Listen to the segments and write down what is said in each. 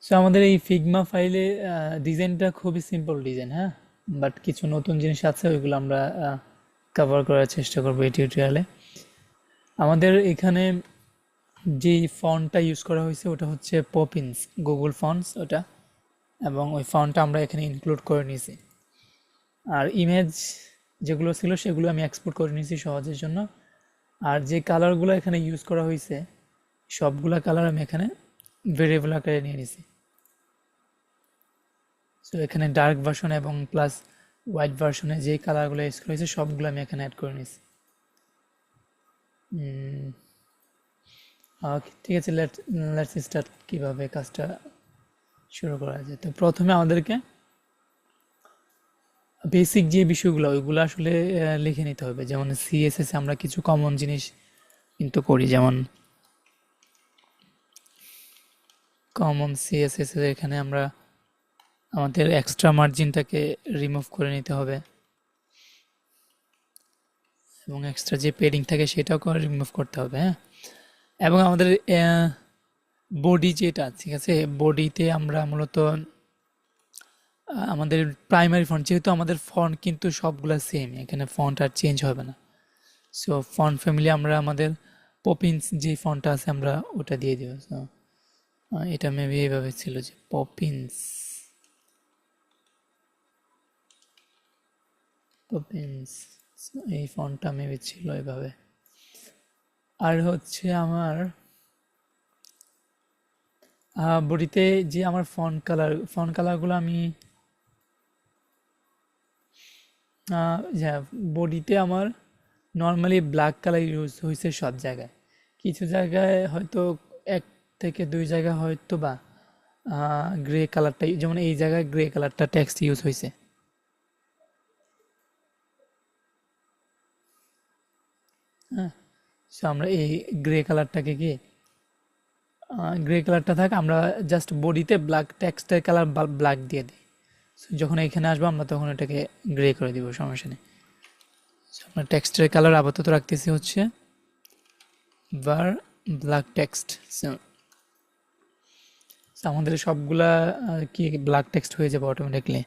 So আমাদের এই Figma ফাইলে ডিজাইনটা খুবই সিম্পল ডিজাইন, হ্যাঁ। বাট কিছু নতুন জিনিস আছে, ওইগুলো আমরা কভার করার চেষ্টা করবো এই টিউটোরিয়ালে। আমাদের এখানে যে ফন্টটা ইউজ করা হয়েছে ওটা হচ্ছে পপিন্স গুগল ফন্টস ওটা, এবং ওই ফন্টটা আমরা এখানে ইনক্লুড করে নিয়েছি। আর ইমেজ যেগুলো ছিল সেগুলো আমি এক্সপোর্ট করে নিয়েছি সহজের জন্য। আর যে কালারগুলো এখানে ইউজ করা হয়েছে সবগুলা কালার আমি এখানে ভেরিয়েবল আকারে নিয়ে নিয়েছি। সো এখানে ডার্ক ভার্সন এবং প্লাস হোয়াইট ভার্সনে যে কালারগুলো ইউজ করা হয়েছে সবগুলো আমি এখানে অ্যাড করে নিয়েছি। ঠিক আছে, লেটস স্টার্ট কিভাবে কাজটা শুরু করা যায়। তো প্রথমে আমাদেরকে বেসিক যে বিষয়গুলো ওইগুলো আসলে লিখে নিতে হবে। যেমন সিএসএস আমরা কিছু কমন জিনিস কিন্তু করি, যেমন কমন সিএসএস এর এখানে আমরা আমাদের এক্সট্রা মার্জিনটাকে রিমুভ করে নিতে হবে, এবং এক্সট্রা যে পেডিং থাকে সেটাও করে রিমুভ করতে হবে, হ্যাঁ। এবং আমাদের বডি যেটা, ঠিক আছে, বডিতে আমরা মূলত আমাদের প্রাইমারি ফন্ট, যেহেতু আমাদের ফন্ট কিন্তু সবগুলা সেম, এখানে ফন্ট আর চেঞ্জ হবে না। সো ফন্ট ফ্যামিলি আমরা আমাদের পপিন্স যে ফন্টটা আছে আমরা ওটা দিয়ে দিব। সো এটা মেবি এইভাবে ছিল যে পপিন্স পপিন্স এই ফন্টটা মেবি ছিল এভাবে। আর হচ্ছে আমার বডিতে যে আমার ফন্ট কালারগুলো আমি বডিতে আমার নর্মালি ব্ল্যাক কালার ইউজ হয়েছে সব জায়গায়। কিছু জায়গায় হয়তো এক থেকে দুই জায়গায় হয়তো বা গ্রে কালারটা, যেমন এই জায়গায় গ্রে কালারটা টেক্সট ইউজ হয়েছে, হ্যাঁ। সো আমরা এই গ্রে কালারটাকে কি গ্রে কালারটা থাক, আমরা জাস্ট বডিতে ব্ল্যাক টেক্সটের কালার ব্ল্যাক দিয়ে দিই। সো যখন এখানে আসবো আমরা তখন এটাকে গ্রে করে দিব, সমস্যা নেই। So, আমরা টেক্সটের কালার আপাতত রাখতেছি হচ্ছে var ব্ল্যাক টেক্সট। আমাদের সবগুলা কি ব্ল্যাক টেক্সট হয়ে যাবে automatically.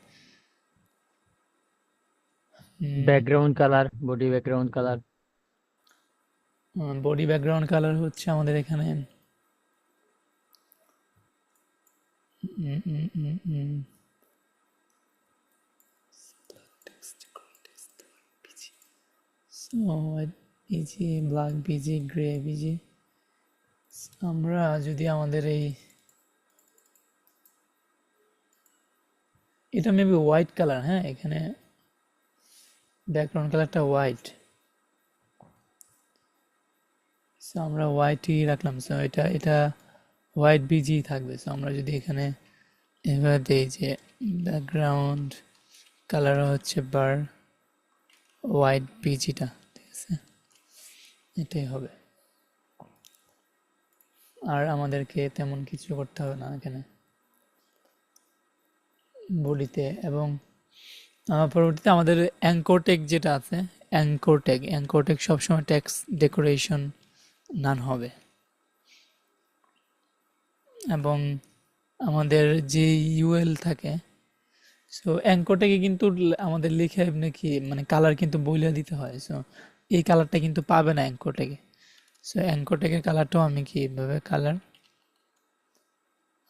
Background colour, body background colour. Body background colour হচ্ছে আমাদের এখানে busy black, busy grey, busy. আমরা যদি আমাদের এটা মেবি হোয়াইট কালার, হ্যাঁ, এখানে ব্যাকগ্রাউন্ড কালারটা হোয়াইট। সো আমরা হোয়াইটই রাখলাম। সো এটা এটা হোয়াইট বিজি থাকবে। সো আমরা যদি এখানে এবার দিই যে ব্যাকগ্রাউন্ড কালার হচ্ছে বার হোয়াইট বিজিটা, ঠিক আছে, এটাই হবে। আর আমাদেরকে তেমন কিছু করতে হবে না এখানে বডিতে। এবং পরবর্তীতে আমাদের অ্যাঙ্কর ট্যাগ যেটা আছে, অ্যাঙ্কর ট্যাগ সবসময় ট্যাক্স ডেকোরেশন নান হবে। এবং আমাদের যে ইউএল থাকে, সো অ্যাঙ্কর ট্যাগে কিন্তু আমাদের লিখে নাকি মানে কালার কিন্তু বইলে দিতে হয়। সো এই কালারটা কিন্তু পাবে না অ্যাঙ্কর ট্যাগে। সো অ্যাঙ্কর ট্যাগের কালারটাও আমি কি এভাবে কালার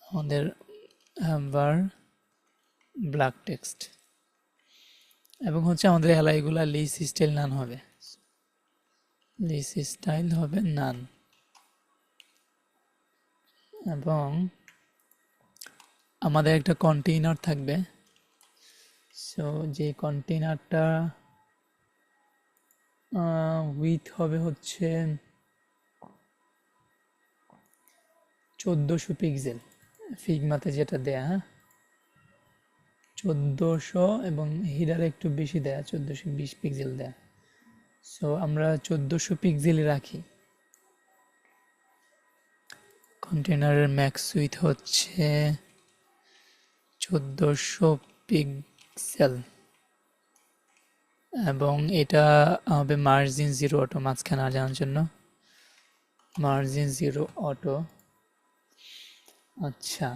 আমাদের বার ব্ল্যাক টেক্সট, এবং হচ্ছে আমাদের এলাইগুলা লিস স্টাইল নান হবে, লিস স্টাইল হবে নান। এবং আমাদের একটা কন্টেইনার থাকবে। সো যে কন্টেইনারটা উইথ হবে হচ্ছে 1400 পিক্সেল, ফিগমাতে যেটা দেয়া, হ্যাঁ, 1400, এবং হিডারে একটু বেশি দেয়া 1420 পিক্সেল দেয়া। সো আমরা 1400 পিক্সেলই রাখি। কন্টেনারের ম্যাক্স উইথ হচ্ছে 1400 পিক্সেল, এবং এটা হবে মার্জিন 0 অটো মাঝখানে আনার জন্য। Margin 0 auto. আচ্ছা,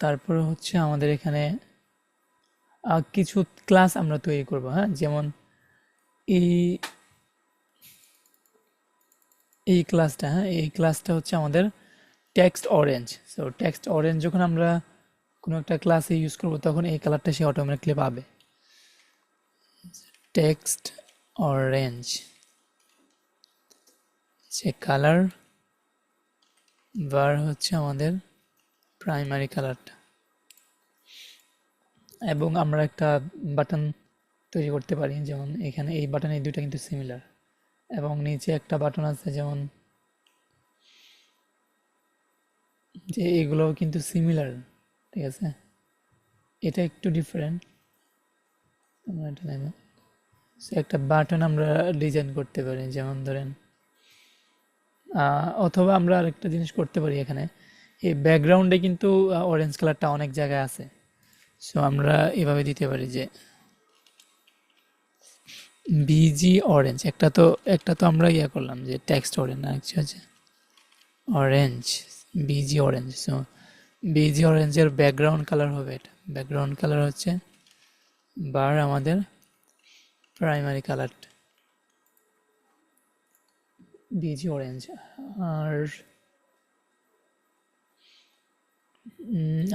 তারপরে হচ্ছে আমাদের এখানে কিছু ক্লাস আমরা তৈরি করব, হ্যাঁ, যেমন এই এই ক্লাসটা, হ্যাঁ, এই ক্লাসটা হচ্ছে আমাদের text orange. So text orange যখন আমরা কোনো একটা ক্লাসে ইউজ করব তখন এই কালারটা সে অটোমেটিকলি পাবে। টেক্সট অরেঞ্জ সে কালার বার হচ্ছে আমাদের প্রাইমারি কালারটা। এবং আমরা একটা বাটন তৈরি করতে পারি, যেমন এখানে এই বাটন, এই দুইটা কিন্তু সিমিলার। এবং নিচে একটা বাটন আছে যেমন যে এগুলোও কিন্তু সিমিলার, ঠিক আছে, এটা একটু ডিফারেন্ট। আমরা এটা নেব। So, একটা বাটন আমরা ডিজাইন করতে পারি, যেমন ধরেন অথবা আমরা আরেকটা জিনিস করতে পারি, এখানে এই ব্যাকগ্রাউন্ডে কিন্তু অরেঞ্জ কালারটা অনেক জায়গায় আছে। সো আমরা এভাবে দিতে পারি যে বিজি অরেঞ্জ। একটা তো আমরা ইয়া করলাম যে টেক্সট অরেঞ্জ, হচ্ছে orange, BG orange. So BG অরেঞ্জের ব্যাকগ্রাউন্ড কালার হবে এটা। ব্যাকগ্রাউন্ড কালার হচ্ছে বার আমাদের প্রাইমারি কালারটা বিজি অরেঞ্জ। আর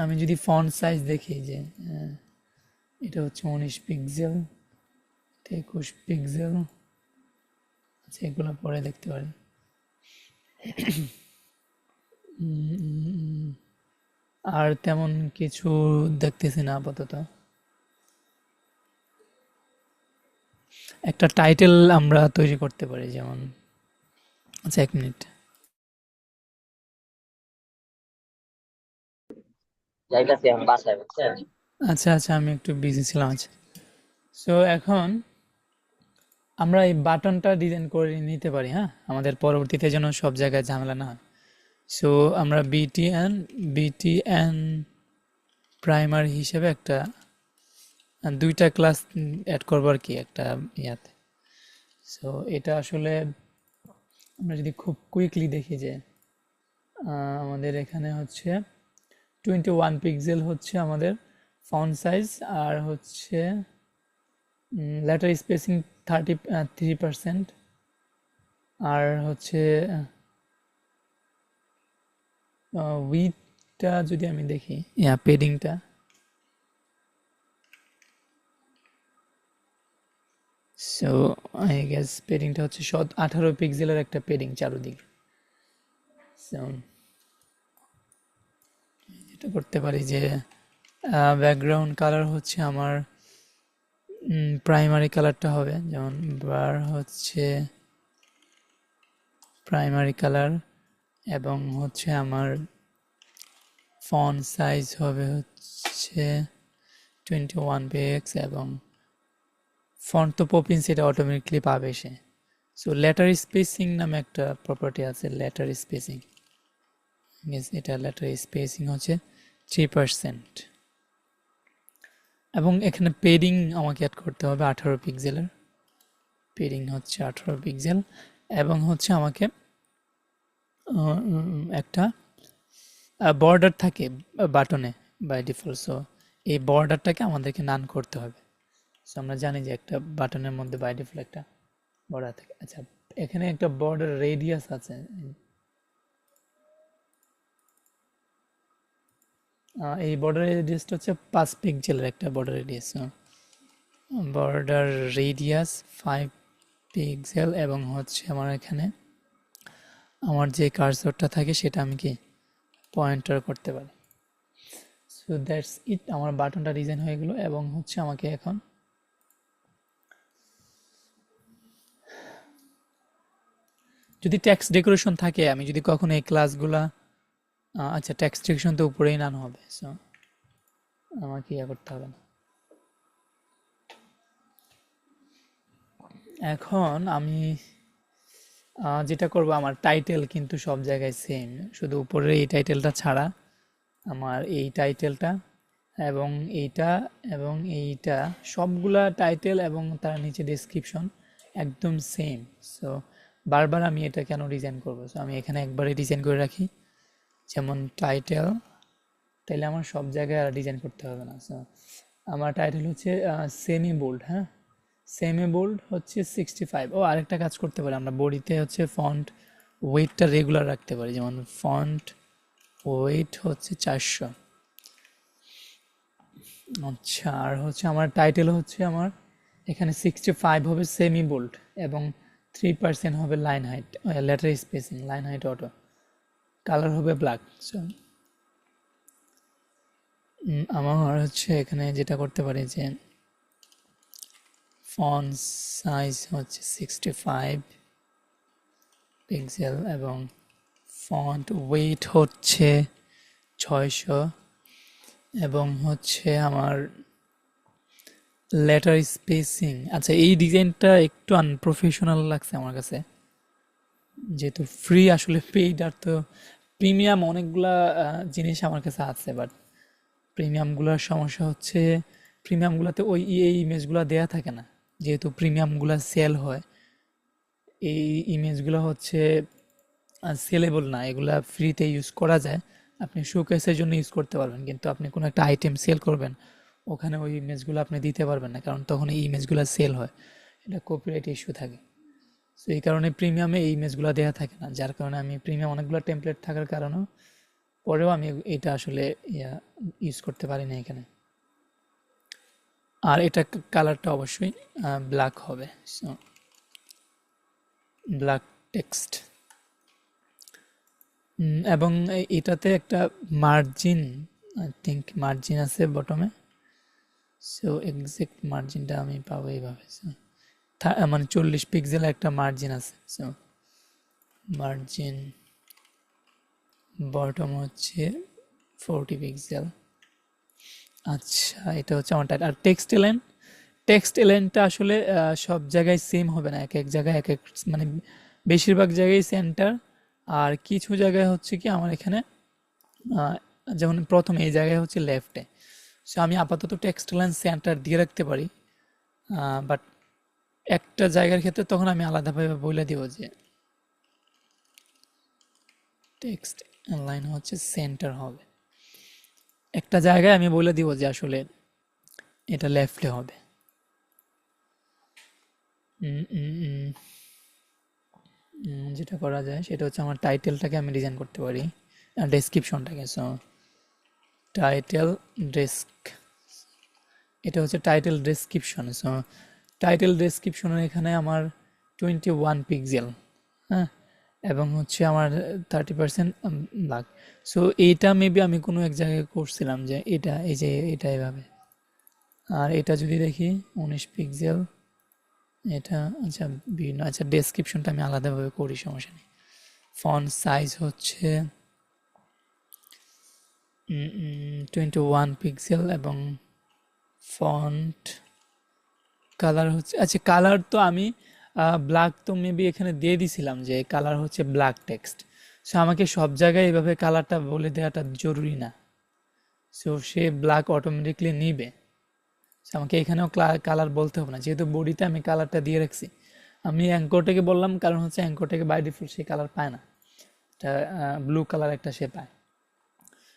আমি যদি ফন্ট সাইজ দেখি যে এটা হচ্ছে 19 পিক্সেল, 21 পিক্সেল, আচ্ছা এগুলো পরে দেখতে পারি। আর তেমন কিছু দেখতেছি না আপাতত। একটা টাইটেল আমরা তৈরি করতে পারি, যেমন আচ্ছা 1 মিনিট। যাইতাছি আমি বাসায়, বুঝছেন? আচ্ছা আচ্ছা, আমি একটু বিজি ছিলাম। আচ্ছা, সো এখন আমরা এই বাটনটা ডিজাইন করে নিতে পারি, হ্যাঁ, আমাদের পরবর্তীতে যেন সব জায়গায় ঝামেলা না হয়। সো আমরা বিটিএন প্রাইমারি হিসেবে একটা দুইটা ক্লাস অ্যাড করবো আর কি একটা ইয়াতে। সো এটা আসলে আমরা যদি খুব কুইকলি দেখি যে আমাদের এখানে হচ্ছে 21 পিক্সেল হচ্ছে আমাদের ফন্ট সাইজ, আর হচ্ছে লেটার স্পেসিং 33%, আর হচ্ছে উইডটা যদি আমি দেখি, পেডিংটা, সো আই গেস পেডিংটা হচ্ছে 18 পিক্সেলের একটা পেডিং চারোদিকে। সো এটা করতে পারি যে ব্যাকগ্রাউন্ড কালার হচ্ছে আমার প্রাইমারি কালারটা হবে, যেমন বার হচ্ছে প্রাইমারি কালার, এবং হচ্ছে আমার ফন্ট সাইজ হবে হচ্ছে 21 পিক্স, এবং ফন্ট তো পপিন্স এটা অটোমেটিকলি পাবে সে। সো লেটার স্পেসিং নামে একটা প্রপার্টি আছে, লেটার স্পেসিং, এটা লেটার স্পেসিং হচ্ছে 3%। এবং এখানে পেডিং আমাকে অ্যাড করতে হবে 18 পিক্সেলের, পেডিং হচ্ছে 18 পিক্সেল, এবং হচ্ছে আমাকে একটা বর্ডার থাকে বাটনে বাই ডিফল্ট। সো এই বর্ডারটাকে আমাদেরকে নান করতে হবে। সো আমরা জানি যে একটা বাটনের মধ্যে বাই ডিফল্ট একটা বর্ডার থাকে। আচ্ছা, এখানে একটা বর্ডার রেডিয়াস আছে, এই বর্ডার রেডিয়াসটা হচ্ছে 5 পিক্সেলের একটা border radius. Border radius 5 pixel, এবং হচ্ছে আমার এখানে আমার যে কার্সরটা থাকে সেটা আমি কি পয়েন্টার করতে পারি। সো দ্যাটস ইট, আমার বাটনটা ডিজাইন হয়ে গেল। এবং হচ্ছে আমাকে এখন যদি টেক্সট ডেকোরেশন থাকে, আমি যদি কখনো এই ক্লাসগুলা আচ্ছা টেক্সট ডেকোরেশন তো উপরেই নান হবে, সো আমাকে ইয়ে করতে হবে না। এখন আমি যেটা করব, আমার টাইটেল কিন্তু সব জায়গায় সেম, শুধু উপরের এই টাইটেলটা ছাড়া আমার এই টাইটেলটা এবং এইটা এবং এইটা সবগুলা টাইটেল এবং তার নিচে ডেসক্রিপশন একদম সেম। সো বারবার আমি এটা কেন ডিজাইন করবো? সো আমি এখানে একবারে ডিজাইন করে রাখি, যেমন টাইটেল, তাইলে আমার সব জায়গায় আর ডিজাইন করতে হবে না। সো আমার টাইটেল হচ্ছে সেমি বোল্ড, হ্যাঁ, সেমি বোল্ড হচ্ছে 65। ও আরেকটা কাজ করতে পারি আমরা, বডিতে হচ্ছে ফন্ট ওয়েটটা রেগুলার রাখতে পারি, যেমন ফন্ট ওয়েট হচ্ছে 400। আচ্ছা, আর হচ্ছে আমার টাইটেল হচ্ছে আমার এখানে 65 হবে সেমি বোল্ড, এবং 3% হবে line height, letter spacing, line height auto, colour হবে ব্ল্যাক। সো আমার হচ্ছে এখানে যেটা করতে পারি যে ফন্ট সাইজ হচ্ছে 65 পিক্সেল এবং ফন্ট ওয়েট হচ্ছে 600, এবং হচ্ছে আমার লেটার স্পেসিং, আচ্ছা এই ডিজাইনটা একটু আনপ্রফেশনাল লাগছে আমার কাছে, যেহেতু ফ্রি আসলে পেইড, আর তো প্রিমিয়াম অনেকগুলা জিনিস আমার কাছে আছে, বাট প্রিমিয়ামগুলোর সমস্যা হচ্ছে প্রিমিয়ামগুলোতে ওই এই ইমেজগুলো দেয়া থাকে না, যেহেতু প্রিমিয়ামগুলো সেল হয়, এই ইমেজগুলো হচ্ছে সেলেবল না, এগুলা ফ্রিতে ইউজ করা যায়, আপনি শোকেসের জন্য ইউজ করতে পারবেন, কিন্তু আপনি কোনো একটা আইটেম সেল করবেন ওখানে ওই ইমেজগুলো আপনি দিতে পারবেন না, কারণ তখন এই ইমেজগুলো সেল হয়, এটা কপিরাইট ইস্যু থাকে। সো এই কারণে প্রিমিয়ামে এই ইমেজগুলো দেওয়া থাকে না, যার কারণে আমি প্রিমিয়াম অনেকগুলো টেমপ্লেট থাকার কারণেও পরেও আমি এটা আসলে ইউজ করতে পারি না এখানে। আর এটা কালারটা অবশ্যই ব্ল্যাক হবে, সো ব্ল্যাক টেক্সট, এবং এটাতে একটা মার্জিন, আই থিঙ্ক মার্জিন আছে বটমে, সো এক্সাক্ট মার্জিনটা আমি পাবো এইভাবে, সো মানে 40 পিক্সেল একটা মার্জিন আছে, সো মার্জিন বটম হচ্ছে 40 পিক্সেল। আচ্ছা, এটা হচ্ছে আমার টাইটেল। আর টেক্সট এলাইনটা আসলে সব জায়গায় সেম হবে না, এক এক জায়গায় এক এক, মানে বেশিরভাগ জায়গায় সেন্টার, আর কিছু জায়গায় হচ্ছে কি আমার এখানে যেমন প্রথমে এই জায়গায় হচ্ছে লেফটে, সো আমি আপাতত টেক্সট লাইন সেন্টার দিয়ে রাখতে পারি, বাট একটা জায়গার ক্ষেত্রে তখন আমি আলাদাভাবে বলে দিব যে টেক্সট লাইন হচ্ছে সেন্টার হবে, একটা জায়গায় আমি বলে দিব যে আসলে এটা লেফটে হবে। যেটা করা যায় সেটা হচ্ছে আমার টাইটেলটাকে আমি ডিজাইন করতে পারি, ডেসক্রিপশনটাকে, সো টাইটেল ডেস্ক, এটা হচ্ছে টাইটেল ডেসক্রিপশন, সো টাইটেল ডেসক্রিপশনের এখানে আমার 21 পিক্সেল, হ্যাঁ, এবং হচ্ছে আমার 30% ব্ল্যাক। সো এইটা মেবি আমি কোনো এক জায়গায় করছিলাম যে এটা, এই যে এটা এভাবে, আর এটা যদি দেখি 19 পিক্সেল, এটা আচ্ছা বিভিন্ন, আচ্ছা ডেসক্রিপশনটা আমি আলাদাভাবে করি, সমস্যা নেই। ফন্ট সাইজ হচ্ছে 21 পিক্সেল এবং ফন্ট কালার হচ্ছে, আচ্ছা কালার তো আমি ব্ল্যাক তো মেবি এখানে দিয়ে দিছিলাম যে কালার হচ্ছে ব্ল্যাক টেক্সট, সো আমাকে সব জায়গায় এভাবে কালারটা বলে দেওয়াটা জরুরি না, সো সে ব্ল্যাক অটোমেটিকলি নিবে, সো আমাকে এখানেও কালার বলতে হবে না, যেহেতু বডিতে আমি কালারটা দিয়ে রাখছি। আমি অ্যাঙ্করটাকে বললাম কারণ হচ্ছে অ্যাঙ্করটাকে বাই ডিফল্ট সে কালার পায় না, এটা ব্লু কালার একটা সে পায়,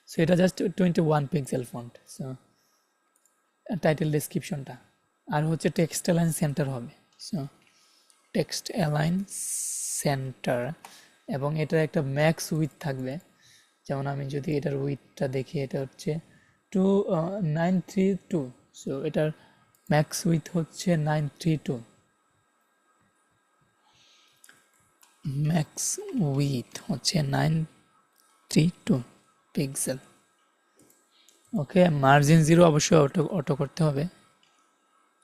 সো এটা just 21 pixel font. So title ডেসক্রিপশনটা, আর হচ্ছে টেক্সট অ্যালাইন সেন্টার হবে, সো টেক্সট অ্যালাইন সেন্টার, এবং এটার একটা ম্যাক্স উইথ থাকবে, যেমন আমি যদি এটার উইথটা দেখি, এটা হচ্ছে 932, সো এটার ম্যাক্স উইথ হচ্ছে 932, ম্যাক্স উইথ হচ্ছে 932 পিক্সেল। ওকে, মার্জিন 0 অবশ্যই অটো করতে হবে,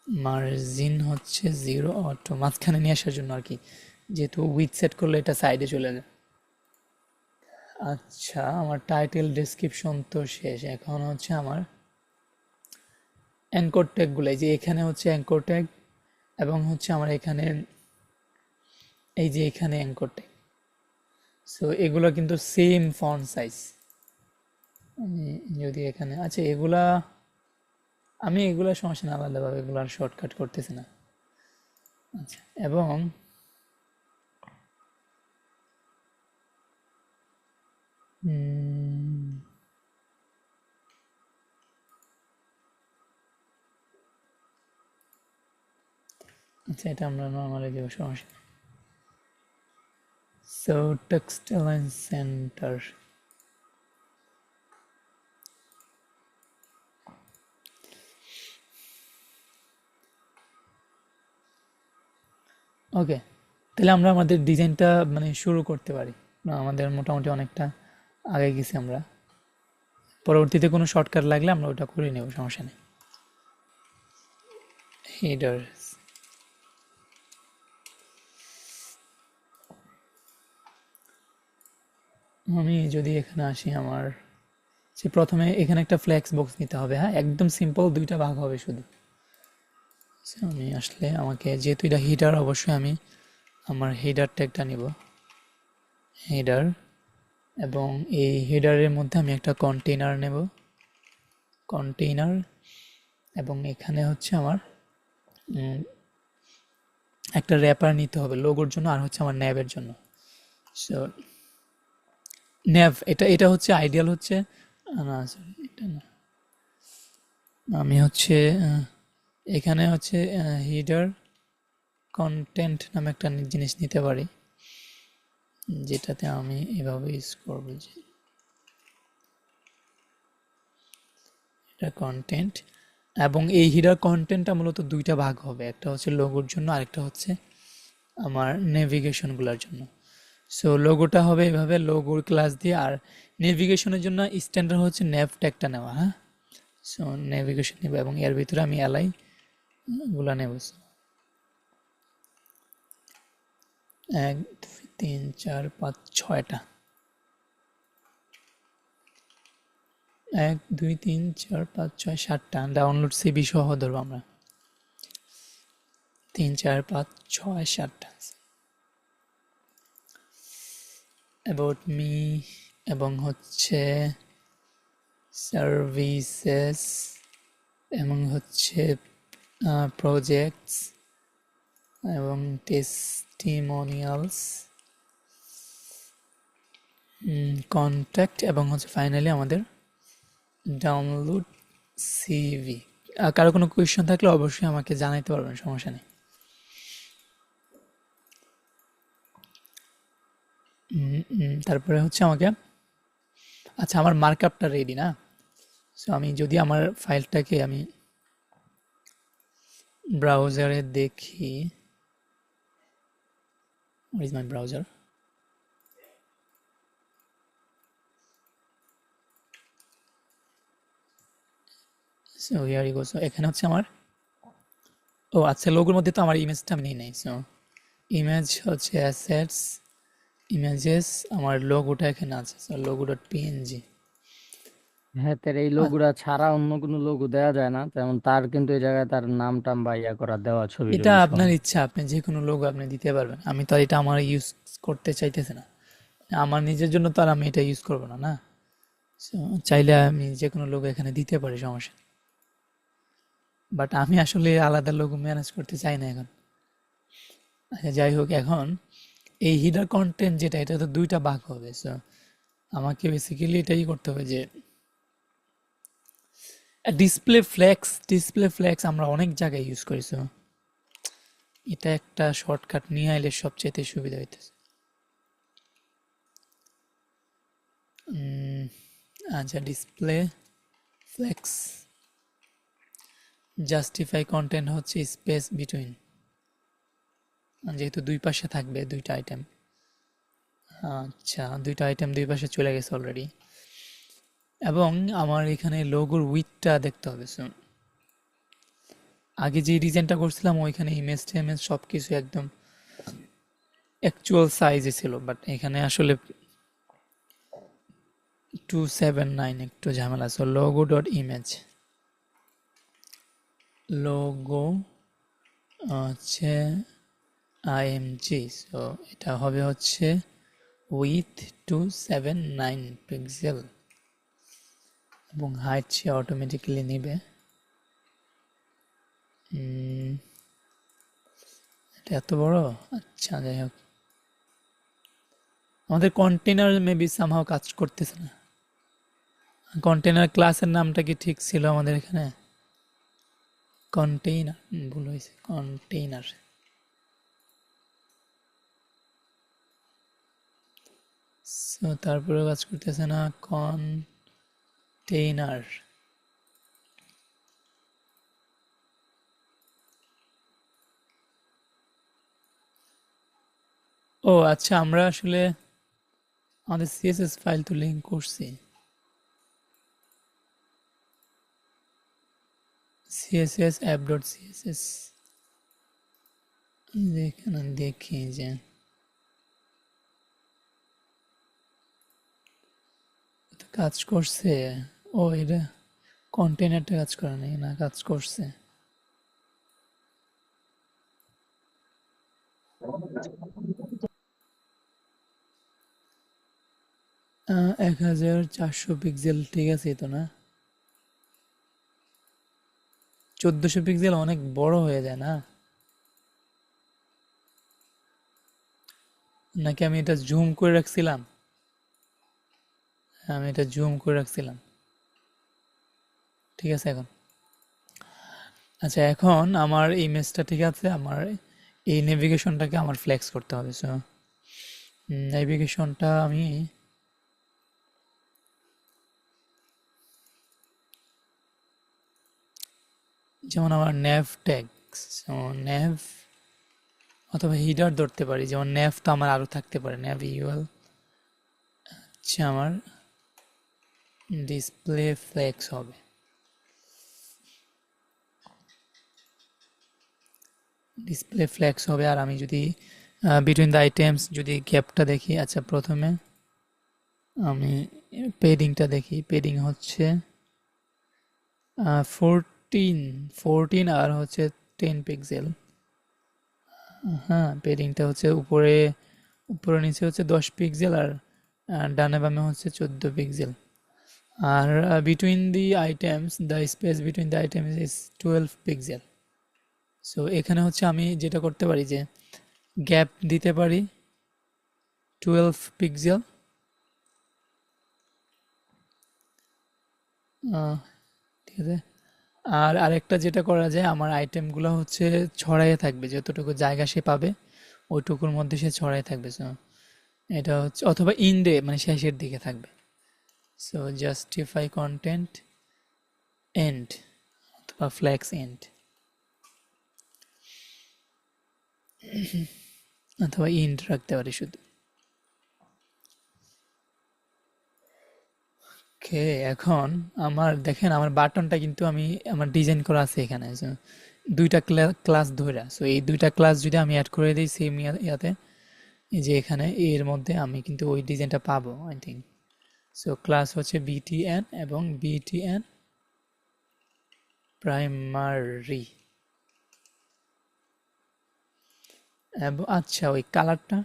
মার্জিন হচ্ছে 0 অটো, মাঝখানে নিয়ে আসার জন্য আর কি, যেহেতু উইথ সেট করলে এটা সাইডে চলে যায়। আচ্ছা, আমার টাইটেল ডেসক্রিপশন তো শেষ, এখন হচ্ছে আমার অ্যাঙ্কর ট্যাগগুলো, এই যে এখানে হচ্ছে অ্যাঙ্কর ট্যাগ, এবং হচ্ছে আমার এখানে এই যে এখানে অ্যাঙ্কর ট্যাগ, সো এগুলো কিন্তু সেম ফন্ট সাইজ। আমি যদি এখানে, আচ্ছা এগুলা আমি এগুলা সমস্যা না, আলাদাভাবে এগুলো আর শর্টকাট করতেছি না। আচ্ছা, এবং উম, আচ্ছা এটা আমরা নর্মালি দেবো, সমস্যা নেই। সো টেক্সটাইল অ্যান্ড সেন্টার, ওকে। তাহলে আমরা আমাদের ডিজাইনটা মানে শুরু করতে পারি। আমাদের মোটামুটি অনেকটা আগে গেছি আমরা, পরবর্তীতে কোনো শর্টকাট লাগলে আমরা ওটা করে নেব, সমস্যা নেই। হেডার, আমি যদি এখানে আসি, আমার সে প্রথমে এখানে একটা ফ্লেক্স বক্স নিতে হবে। হ্যাঁ, একদম সিম্পল, দুইটা ভাগ হবে শুধু। So, আমি আসলে আমাকে যেহেতু এটা হিডার, অবশ্যই আমি আমার হেডার ট্যাগটা নিব, হেডার, এবং এই হেডারের মধ্যে আমি একটা কন্টেইনার নেব, কন্টেইনার, এবং এখানে হচ্ছে আমার একটা র্যাপার নিতে হবে লোগোর জন্য, আর হচ্ছে আমার ন্যাবের জন্য। সো ন্যাভ, এটা এটা হচ্ছে আইডিয়াল হচ্ছে, না sorry, এটা না, আমি হচ্ছে এখানে হচ্ছে হিডার কন্টেন্ট নামে একটা জিনিস নিতে পারি, যেটাতে আমি এভাবে ইউজ করবো যে এটা কন্টেন্ট, এবং এই হিডার কন্টেন্টটা মূলত দুইটা ভাগ হবে, একটা হচ্ছে লোগোর জন্য, আরেকটা হচ্ছে আমার নেভিগেশনগুলোর জন্য। সো লোগোটা হবে এভাবে লোগোর ক্লাস দিয়ে, আর নেভিগেশনের জন্য স্ট্যান্ডার্ড হচ্ছে নেভ ট্যাগটা নেওয়া। হ্যাঁ, সো নেভিগেশন নেব, এবং এর ভিতরে আমি এলাই গুলা নেব। So, 1 2 3 4 5 6টা, 1 2 3 4 5 6 7টা ডাউনলোড সিবি সহ ধরবো আমরা, 3 4 5 6 7টা অ্যাবাউট মি, এবং হচ্ছে সার্ভিসেস, এবং হচ্ছে প্রজেক্টস, এবং টেস্টিমোনিয়ালস, কন্ট্যাক্ট, এবং হচ্ছে ফাইনালি আমাদের ডাউনলোড সিভি। কারো কোনো কোয়েশ্চেন থাকলে অবশ্যই আমাকে জানাইতে পারবেন, সমস্যা নেই। তারপরে হচ্ছে আমাকে, আচ্ছা আমার মার্কআপটা রেডি না? সো আমি যদি আমার ফাইলটাকে আমি ব্রাউজারে দেখি, where is my browser, so here you go. So এখানে হচ্ছে আমার, ও আচ্ছা লোগোর মধ্যে তো আমার ইমেজটা আমি নিই নাই। সো ইমেজ হচ্ছে অ্যাসেটস, ইমেজেস, আমার লোগোটা এখানে আছে, সো লোগো ডট পিএনজি। হ্যাঁ, তার এই লোগোটা ছাড়া অন্য কোনো লোগো দেওয়া যায় না, যেমন তার কিন্তু এই জায়গায় তার নাম টাম বা ইয়া করা দেওয়া ছবি এটা টবি সহ। আপনার ইচ্ছা, আপনি যে কোনো লোগো আপনি দিতে পারবেন। আমি তো আর এটা আমার ইউজ করতে চাইতেছি না, আমার নিজের জন্য তো আর আমি এটা ইউজ করবো না, না। So, চাইলে আমি যে কোনো লোগো এখানে দিতে পারি, সমস্যা নেই। বাট আমি আসলে আলাদা লোগো ম্যানেজ করতে চাই না এখন। আচ্ছা যাই হোক, এখন এই হিডার কন্টেন্ট যেটা, এটা তো দুইটা ভাগ হবে। সো আমাকে বেসিক্যালি এটাই করতে হবে যে ডিসপ্লে ফ্লেক্স আমরা অনেক জায়গায় ইউজ করি। সো এটা একটা শর্টকাট নিয়ে আইলে সবচেয়ে সুবিধা হইতেছে। আচ্ছা, ডিসপ্লে ফ্লেক্স, জাস্টিফাই কন্টেন্ট হচ্ছে স্পেস বিটুইন, যেহেতু দুই পাশে থাকবে দুইটা আইটেম। আচ্ছা, দুইটা আইটেম দুই পাশে চলে গেছে অলরেডি, এবং আমার এখানে লোগোর উইথটা দেখতে হবে। সো আগে যে ডিজাইনটা করছিলাম ওইখানে ইমেজ টেমেজ সব কিছু একদম অ্যাকচুয়াল সাইজে ছিল, বাট এখানে আসলে 279 একটু ঝামেলা। So logo dot image, logo হচ্ছে আইএমজি। সো এটা হবে হচ্ছে উইথ 279 পিক্সেল, এবং হাইট সে অটোমেটিক্যালি নিবে। এটা এত বড়, আচ্ছা যাই হোক, আমাদের কন্টেনার মেবি সামহাও কাজ করতেছে না। কন্টেনার ক্লাসের নামটা কি ঠিক ছিল আমাদের এখানে? কন্টেইনার, ভুল হয়েছে, কন্টেইনার। সো তারপরে কাজ করতেছে না কন্টেইনার। ও আচ্ছা, আমরা আসলে আমাদের সিএসএস ফাইল তো লিঙ্ক করছি। সিএসএস অ্যাপ ডট সিএসএস, এখানে দেখি যে এটা কাজ করছে। ও এটা কন্টেনারটা কাজ করে নাই, না কাজ করছে। আহ, 1400 পিক্সেল ঠিক আছে তো না? 1400 পিক্সেল অনেক বড় হয়ে যায় না? নাকি আমি এটা জুম করে রাখছিলাম? হ্যাঁ, আমি এটা জুম করে রাখছিলাম। ঠিক আছে এখন। আচ্ছা, এখন আমার ইমেজটা ঠিক আছে, আমার এই নেভিগেশনটাকে আমার ফ্লেক্স করতে হবে। সো নেভিগেশনটা আমি যেমন আমার ন্যাভ ট্যাগ, ন্যাভ অথবা হিডার ধরতে পারি। যেমন ন্যাভ তো আমার আরো থাকতে পারে, ন্যাভ ইউএল হচ্ছে আমার ডিসপ্লে ফ্লেক্স হবে। ডিসপ্লে ফ্লেক্স হবে। আর আমি যদি বিটুইন দ্য আইটেমস যদি গ্যাপটা দেখি, আচ্ছা প্রথমে আমি পেডিংটা দেখি। পেডিং হচ্ছে 14 14 আর হচ্ছে 10 পিক্সেল। হ্যাঁ, পেডিংটা হচ্ছে উপরে উপরে নিচে হচ্ছে 10 পিক্সেল, আর ডানে বামে হচ্ছে 14 পিক্সেল। আর between the items, the space between the items is 12 pixel. So এখানে হচ্ছে আমি যেটা করতে পারি যে গ্যাপ দিতে পারি 12 পিক্সেল। ঠিক আছে। আর আরেকটা যেটা করা যায়, আমার আইটেমগুলো হচ্ছে ছড়াইয়ে থাকবে, যতটুকু জায়গা সে পাবে ওইটুকুর মধ্যে সে ছড়াই থাকবে। সো এটা হচ্ছে, অথবা ইন্ডে মানে শেষের দিকে থাকবে। সো জাস্টিফাই কন্টেন্ট এন্ড অথবা ফ্ল্যাক্স এন্ড অথবা ইন্ড রাখতে পারি শুধু। ওকে, এখন আমার দেখেন আমার বাটনটা কিন্তু আমি আমার ডিজাইন করা আছে এখানে। So, দুইটা ক্লাস ধরে। সো এই দুইটা ক্লাস যদি আমি অ্যাড করে দিই সেম ইয়াতে, এই যে এখানে এর মধ্যে আমি কিন্তু ওই ডিজাইনটা পাবো আই থিঙ্ক। সো ক্লাস হচ্ছে বিটিএন এবং বিটিএন প্রাইমারি। এবং আচ্ছা, ওই কালারটা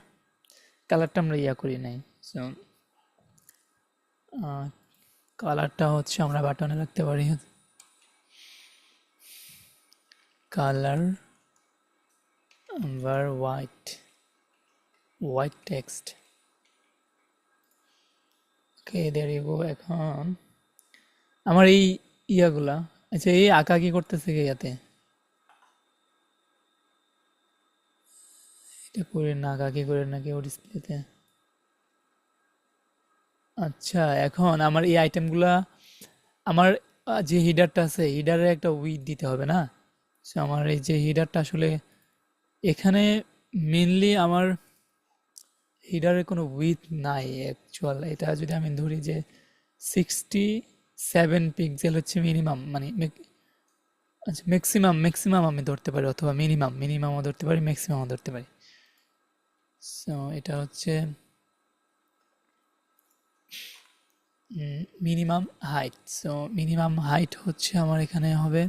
আমরা ইয়া করি নাই। সো কালারটা হচ্ছে আমরা বাটনে রাখতে পারি। Colour var white text. Okay, there you go। এখন আমার এই ইয়াগুলা, আচ্ছা এই আঁকা কি করতেছে কি ইয়াতে? এটা করে না, আঁকা কি করে নাকি ও ডিসপ্লেতে? আচ্ছা, এখন আমার এই আইটেমগুলা, আমার যে হিডারটা আছে হিডারে একটা উইথ দিতে হবে না? সো আমার এই যে হিডারটা আসলে এখানে মেনলি আমার হিডারের কোনো উইথ নাই অ্যাকচুয়াল। এটা যদি আমি ধরি যে 67 পিক্সেল হচ্ছে মিনিমাম, মানে আচ্ছা ম্যাক্সিমাম আমি ধরতে পারি, অথবা মিনিমামও ধরতে পারি, ম্যাক্সিমামও ধরতে পারি। সো এটা হচ্ছে minimum height. So minimum height হচ্ছে আমার এখানে হবে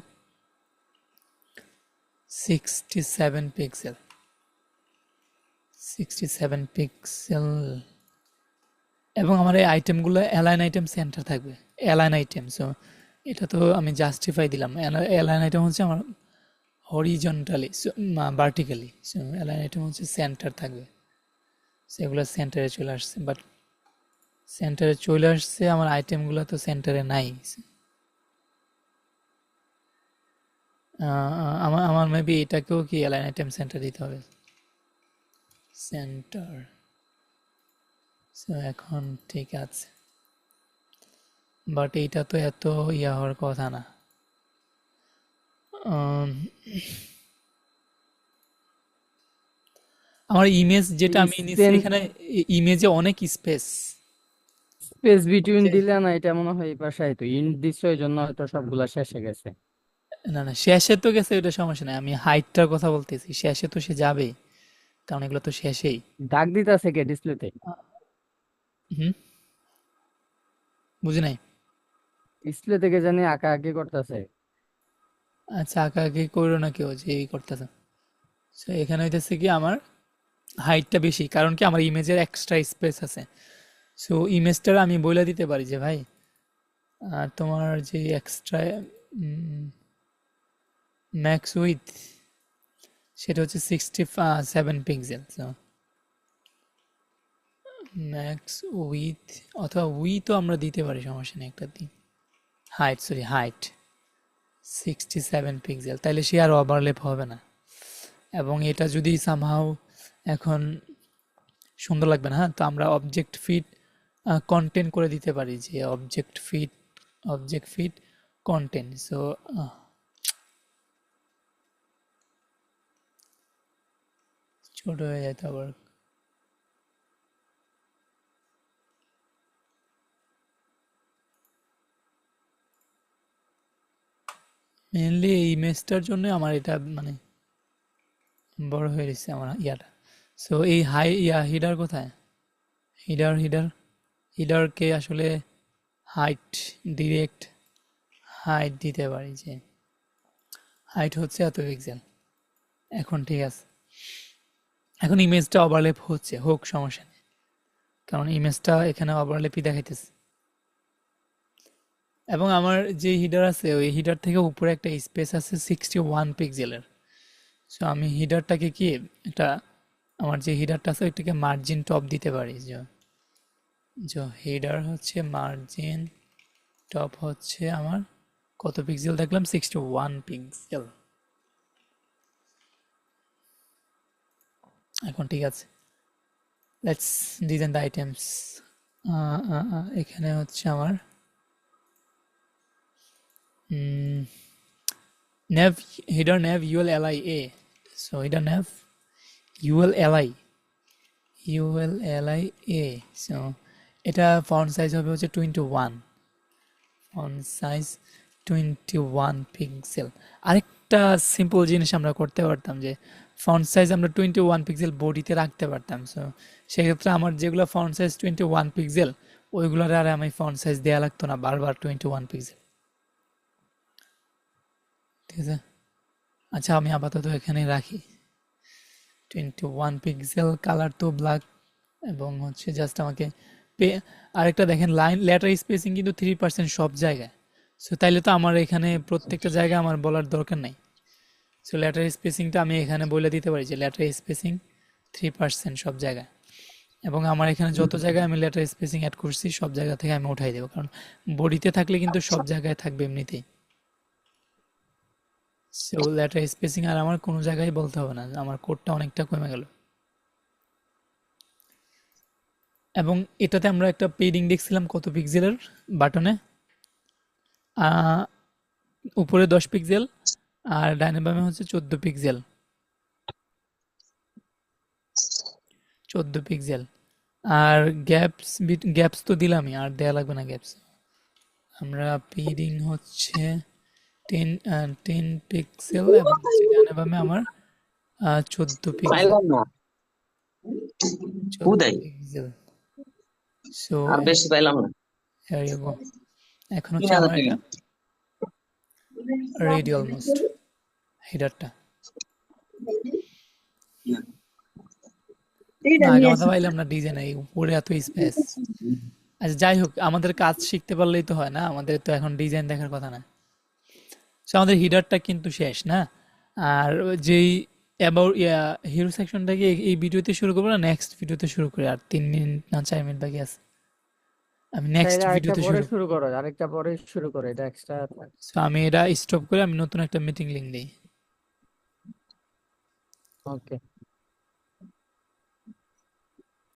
67 পিক্সেল। 67 পিক্সেল। এবং আমার এই আইটেমগুলো অ্যালাইন আইটেম সেন্টার থাকবে, অ্যালাইন আইটেম। সো এটা তো আমি জাস্টিফাই দিলাম। অ্যালাইন আইটেম হচ্ছে আমার horizontally, vertically. So align item হচ্ছে সেন্টার থাকবে। সেগুলো সেন্টারে চলে আসছে, বাট সেন্টারে চলে আসছে, আমার আইটেমগুলো তো সেন্টারে নাই। আমার আমার মেবি এটাকেও কি অ্যালাইন আইটেম সেন্টার দিতে হবে, সেন্টার। সো এখন ঠিক আছে, বাট এইটা তো এত ইয়া হওয়ার কথা না। উম, আমার ইমেজ যেটা আমি নিচ্ছি এখানে, ইমেজে অনেক স্পেস। স্পেস বিটুইন দিলে না, এটা মনে হয় এই পাশে তো ইন্ট দিচ্ছে, ওই জন্য হয়তো সবগুলা শেষে গেছে। না না, শেষে তো গেছে, ওটা সমস্যা নাই, আমি হাইটটার কথা বলতেছি, শেষে তো সে যাবেই, কারণ এগুলো তো শেষেই। দাগ দিতেছে কে ডিসপ্লেতে? হুম, বুঝি নাই। ডিসপ্লে থেকে জানি আঁকা আঁকি করতেছে। আচ্ছা, আঁকাআঁকি করো না কেউ, যে এই করতেছে। সো এখানে হইতেছে কি আমার হাইটটা বেশি, কারণ কি আমার ইমেজের এক্সট্রা স্পেস আছে। সো ইমেজটার আমি বলে দিতে পারি যে ভাই, তোমার যে এক্সট্রা ম্যাক্স উইথ, সেটা হচ্ছে 67 পিক্সেল। ম্যাক্স উইথ, অথবা উইথও আমরা দিতে পারি, সমস্যা নেই, একটা দিই। হাইট 67 পিক্সেল, তাইলে সে আর ওভারল্যাপ হবে না। এবং এটা যদি সামহাও এখন সুন্দর লাগবে না, হ্যাঁ, তো আমরা অবজেক্ট ফিট কন্টেন্ট করে দিতে পারি, যে অবজেক্ট ফিট কন্টেন্ট। সো ছোট হয়ে যায় তো আবার। মেনলি এই ইমেজটার জন্য আমার এটা মানে বড় হয়ে গেছে আমার ইয়াটা। সো এই হিডার কোথায়? হিডারকে আসলে হাইট, ডিরেক্ট হাইট দিতে পারি, যে হাইট হচ্ছে এত পিক্সেল। এখন ঠিক আছে, এখন ইমেজটা ওভারল্যাপ হচ্ছে, হোক, সমস্যা নেই, কারণ ইমেজটা এখানে ওভারল্যাপই দেখাইতেছে। এবং আমার যে হিডার আছে, ওই হিডার থেকে উপরে একটা স্পেস আছে 61 পিক্সেলের। সো আমি হিডারটাকে কি, এটা আমার যে হিডারটা আছে ওইটাকে মার্জিন টপ দিতে পারি, যে হিডার হচ্ছে মার্জিন টপ হচ্ছে আমার কত পিক্সেল দেখলাম, 61 পিক্সেল। এখন ঠিক আছে, লেটস ডিজাইন দ্য আইটেমস। এখানে হচ্ছে আমার nav header nav ul li a, so header nav ul li a, so এটা ফন্ট সাইজ হবে হচ্ছে 21, ফন্ট সাইজ 21 পিক্সেল। আরেকটা সিম্পল জিনিস আমরা করতে পারতাম, যে ফন্ট সাইজ আমরা 21 পিক্সেল বডিতে রাখতে পারতাম। সো সেক্ষেত্রে আমার যেগুলো ফন্ট সাইজ 21 পিক্সেল, ওইগুলোর আর আমি ফন্ট সাইজ দেওয়া লাগতো না বারবার 21 পিক্সেল। ঠিক আছে, আচ্ছা আমি আপাতত এখানে রাখি 21 পিক্সেল, কালার তো ব্ল্যাক, এবং হচ্ছে জাস্ট আমাকে পে। আরেকটা দেখেন, লাইন লেটার স্পেসিং কিন্তু 3% সব জায়গায়। সো তাইলে তো আমার এখানে প্রত্যেকটা জায়গায় আমার বলার দরকার নেই। সো লেটার স্পেসিংটা আমি এখানে বলে দিতে পারি, যে লেটার স্পেসিং 3% সব জায়গায়। এবং আমার এখানে যত জায়গায় আমি লেটার স্পেসিং অ্যাড করছি, সব জায়গা থেকে আমি উঠাই দেবো, কারণ বডিতে থাকলে কিন্তু সব জায়গায় থাকবে এমনিতেই। সো লেটার স্পেসিং আর আমার কোনো জায়গায় বলতে হবে না, আমার কোডটা অনেকটা কমে গেল। এবং এটাতে আমরা একটা পেডিং দেখছিলাম কত পিক্সেলের বাটনে, উপরে 10 পিক্সেল, আর ডাইনে বামে হচ্ছে 14 পিক্সেল। 14 পিক্সেল। আর গ্যাপস তো দিলামই, আর দেয়া লাগবে না গ্যাপস। আমরা পেডিং হচ্ছে 10 পিক্সেল, এবং হচ্ছে ডাইনে বামে আমার 14 পিক্সেল। পাইলাম না, 14 পিক্সেল। সো আর বেশি পাইলাম না। এখন হচ্ছে আমার এটা রেডি অলমোস্ট, হেডারটা না, আগে মাথা পাইলাম না ডিজাইন, এই উপরে এত স্পেস। আচ্ছা যাই হোক, আমাদের কাজ শিখতে পারলেই তো হয় না, আমাদের তো এখন ডিজাইন দেখার কথা না। সো আমাদের হিডারটা কিন্তু শেষ না। আর যেই অ্যাবাউট হিরো সেকশনটাকে এই ভিডিওতে শুরু করবো না নেক্সট ভিডিওতে শুরু করি? আর 3 মিনিট না 4 মিনিট বাকি আছে, আমি নেক্সট চাইলে আরেকটা ভিডিওতে পরে শুরু। শুরু করো, আরেকটা পরে শুরু করো, এটা এক্সট্রা। সো আমি এটা স্টপ করে আমি নতুন একটা মিটিং লিংক দিই। ওকে।